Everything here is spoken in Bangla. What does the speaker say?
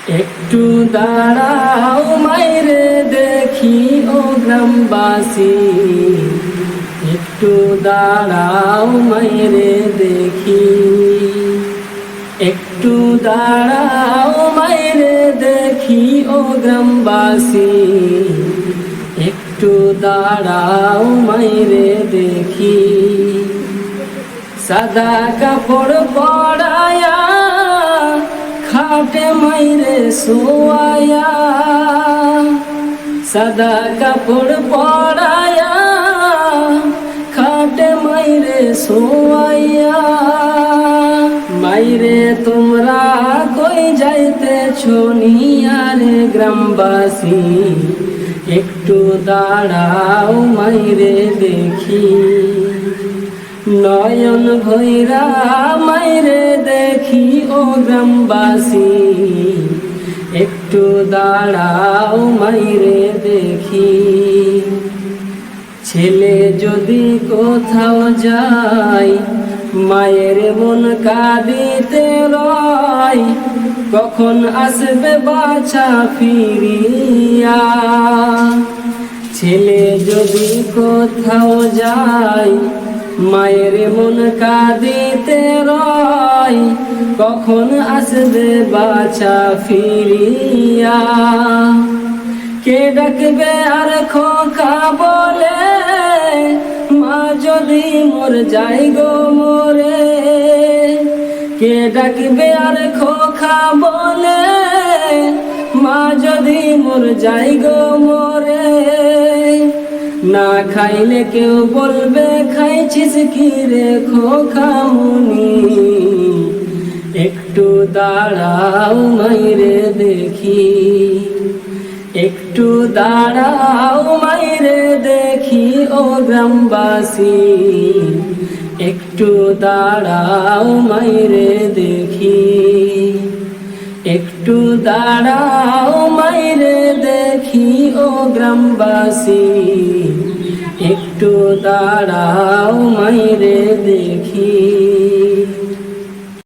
একটু দাঁড়াও মাইরে দেখি ও গ্রামবাসী, একটু দাঁড়াও মাইরে দেখি, একটু দাঁড়াও মাইরে দেখি ও গ্রামবাসী, একটু দাঁড়াও মাইরে দেখি। সাদা কাপড় পরায়া খাটে মাইরে শোয়ায়া, সাদা কাপড় পরায়া খাটে মাইরে শোয়াইয়া। মাইরে তোমরা কই যাইতেছ নিয়ারে গ্রামবাসী, একটু দাঁড়াও মাইরে দেখি। নয়ন ভৈরা মাইরে দেখি ও গ্রামবাসী, একটু দাঁড়াও মাইরে দেখি। ছেলে যদি কোথাও যায় মায়ের মন কাঁদিতে রয়, কখন আসবে বাছা ফিরিয়া। ছেলে যদি কোথাও যায় মায়ের মন কাঁদিতে রয়, কখন আসবে বাছা ফিরিয়া। কে ডাকবে আর খোকা বলে, মা যদি মোর যাই গো মোরে। কে ডাকবে আর খোকা বলে, মা যদি মোর যাই গো মোরে। না খাইলে কেউ বলবে খাইছিস কি রে খোকা মুনি, একটু দাঁড়াও মাইরে দেখি, একটু দাঁড়াও মাইরে দেখি ও গ্রামবাসী, একটু দাঁড়াও মাইরে দেখি, একটু দাঁড়াও মাইরে দেখি ও গ্রামবাসী, একটু দাঁড়াও মাইরে দেখি।